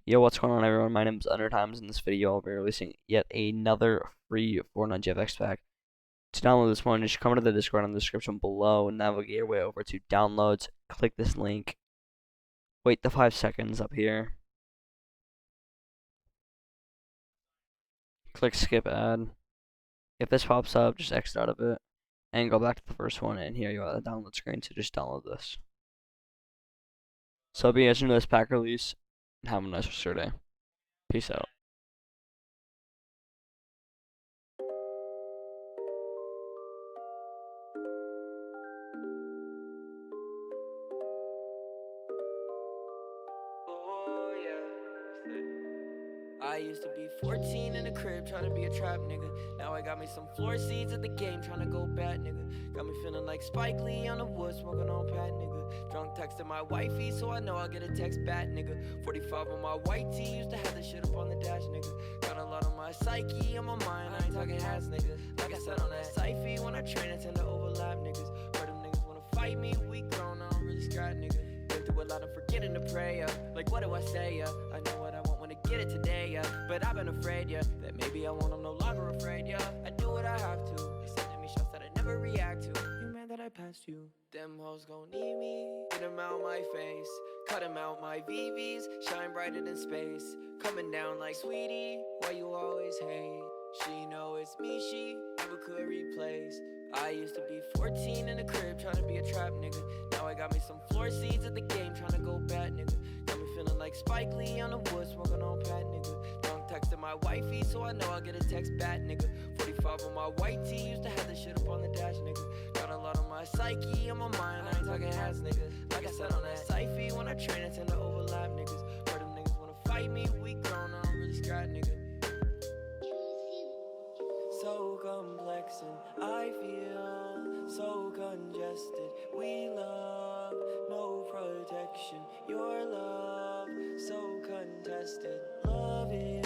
Yo, what's going on, everyone? My name is Undertimes. In this video, I'll be releasing yet another free Fortnite GFX pack. To download this one, just come to the Discord in the description below and navigate your way over to Downloads. Click this link. Wait the 5 seconds up here. Click Skip Ad. If this pops up, just exit out of it and go back to the first one. And here you are, the download screen. So just download this. So be answering to this pack release and have a nice rest of your day. Peace out. I used to be 14 in the crib, trying to be a trap nigga. Now I got me some floor seats at the game, trying to go bat nigga. Got me feeling like Spike Lee on the wood, smoking on pat nigga. Drunk texting my wifey, so I know I'll get a text back nigga. 45 on my white tee, used to have this shit up on the dash nigga. Got a lot on my psyche, on my mind, I ain't talking hats nigga. Like I said on that Syfy, when I train I tend to overlap niggas. Heard them niggas wanna fight me, we grown, I don't really scrap nigga. Been through a lot of forgetting to pray, like what do I say, I know what I want when I get it today, but I've been afraid, that maybe I won't, I'm no longer afraid, I do what I have to, they sending me shots that I never react to, you mad that I passed you, them hoes gon' need me, get them out my face, cut them out my VVs, shine brighter than space, coming down like sweetie, why you always hate, she know it's me, she never could replace, I used to be 14 in the crib, trying to be a trap nigga, now I got me some floor seats at the game, trying to go bat nigga, got me feeling like Spike Lee on the wood, smoking on pat nigga, drunk texting my wifey, so I know I'll get a text back nigga, 45 on my white tee, used to have this shit up on the dash nigga, got a lot on my psyche, on my mind, I ain't talking hats nigga, like I said on that Syfy, when I train I tend to overlap niggas, heard them niggas wanna fight me, we grown, I don't really scrap nigga. So complex and I feel so congested. We love, no protection. Your love, so contested. Love is